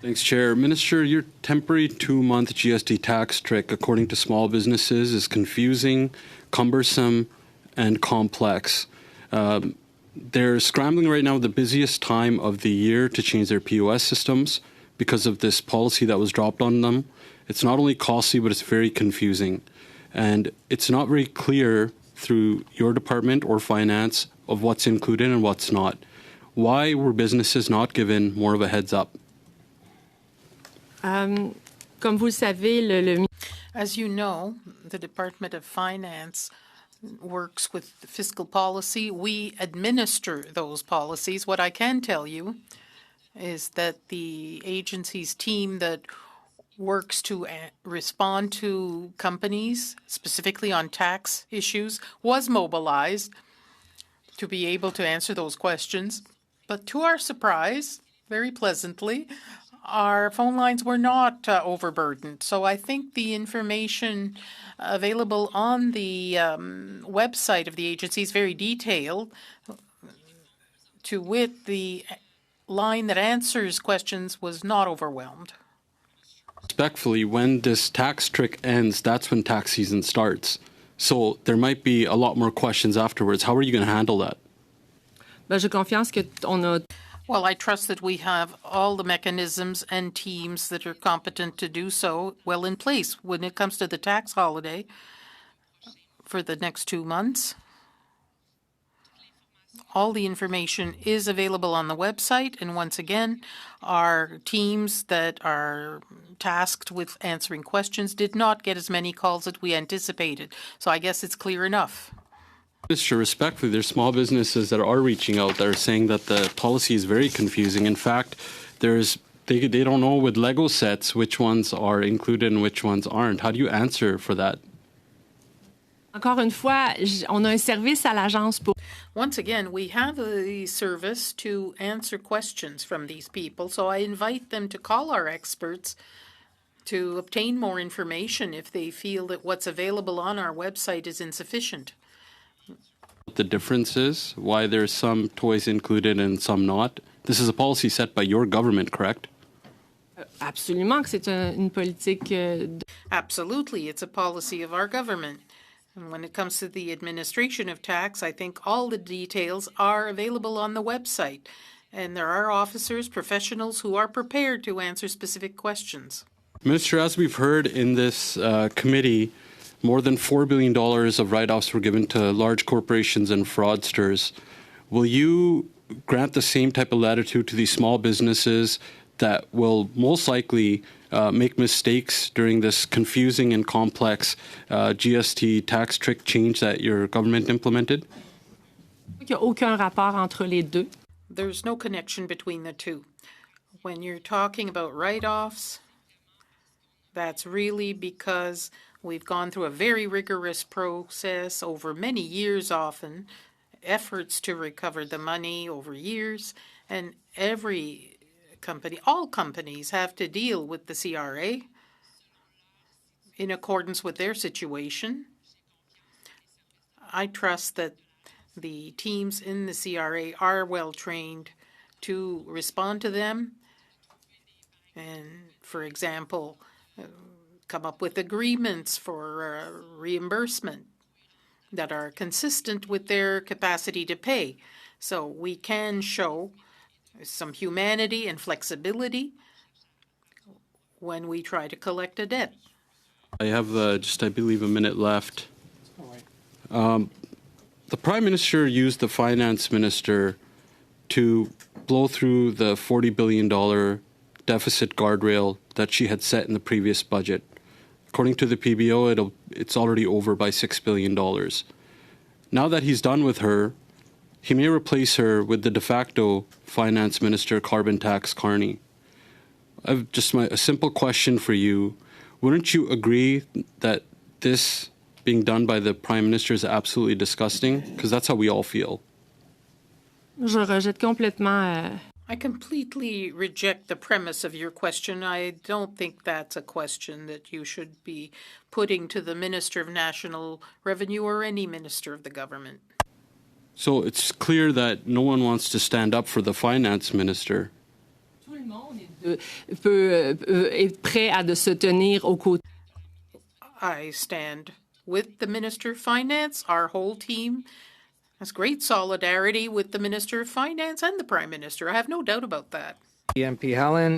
Thanks, Chair. Minister, your temporary 2-month GST tax trick, according to small businesses, is confusing, cumbersome, and complex. They're scrambling right now, the busiest time of the year, to change their POS systems because of this policy that was dropped on them. It's not only costly, but it's very confusing. And it's not very clear through your department or finance of what's included and what's not. Why were businesses not given more of a heads up? Comme vous le savez, As you know, the Department of Finance works with the fiscal policy. We administer those policies. What I can tell you is that the agency's team that works to respond to companies, specifically on tax issues, was mobilized to be able to answer those questions. But to our surprise, very pleasantly, our phone lines were not overburdened. So I think the information available on the website of the agency is very detailed. To wit, the line that answers questions was not overwhelmed. Respectfully, when this tax trick ends, that's when tax season starts. So there might be a lot more questions afterwards. How are you going to handle that? j'ai confiance que on a. Well, I trust that we have all the mechanisms and teams that are competent to do so well in place when it comes to the tax holiday for the next 2 months. All the information is available on the website, and once again, our teams that are tasked with answering questions did not get as many calls as we anticipated. So I guess it's clear enough. Minister, respectfully, there's small businesses that are reaching out that are saying that the policy is very confusing. In fact, they don't know with Lego sets which ones are included and which ones aren't. How do you answer for that? Encore une fois, on a un service à l'agence pour. Once again, we have a service to answer questions from these people, so I invite them to call our experts to obtain more information if they feel that what's available on our website is insufficient. The difference is why there's some toys included and some not. This is a policy set by your government, correct? Absolument que c'est une politique. Absolutely, it's a policy of our government. And when it comes to the administration of tax, I think all the details are available on the website. And there are officers, professionals who are prepared to answer specific questions. Minister, as we've heard in this committee, more than $4 billion of write-offs were given to large corporations and fraudsters. Will you grant the same type of latitude to these small businesses that will most likely make mistakes during this confusing and complex GST tax trick change that your government implemented? Il n'y a aucun rapport entre les deux. There's no connection between the two. When you're talking about write-offs, that's really because we've gone through a very rigorous process over many years often, efforts to recover the money over years, and every company, all companies have to deal with the CRA in accordance with their situation. I trust that the teams in the CRA are well trained to respond to them and, for example, come up with agreements for reimbursement that are consistent with their capacity to pay. So we can show some humanity and flexibility when we try to collect a debt. I have I believe, a minute left. The Prime Minister used the Finance Minister to blow through the $40 billion deficit guardrail that she had set in the previous budget. According to the PBO, it's already over by $6 billion. Now that he's done with her, he may replace her with the de facto Finance Minister, Carbon Tax Carney. I've just a simple question for you. Wouldn't you agree that this being done by the Prime Minister is absolutely disgusting? Because that's how we all feel. Je rejette complètement. I completely reject the premise of your question. I don't think that's a question that you should be putting to the Minister of National Revenue or any minister of the government. So it's clear that no one wants to stand up for the Finance Minister. Tout le monde est est prêt à se tenir aux côtés. I stand with the Minister of Finance. Our whole team has great solidarity with the Minister of Finance and the Prime Minister. I have no doubt about that. MP Helen.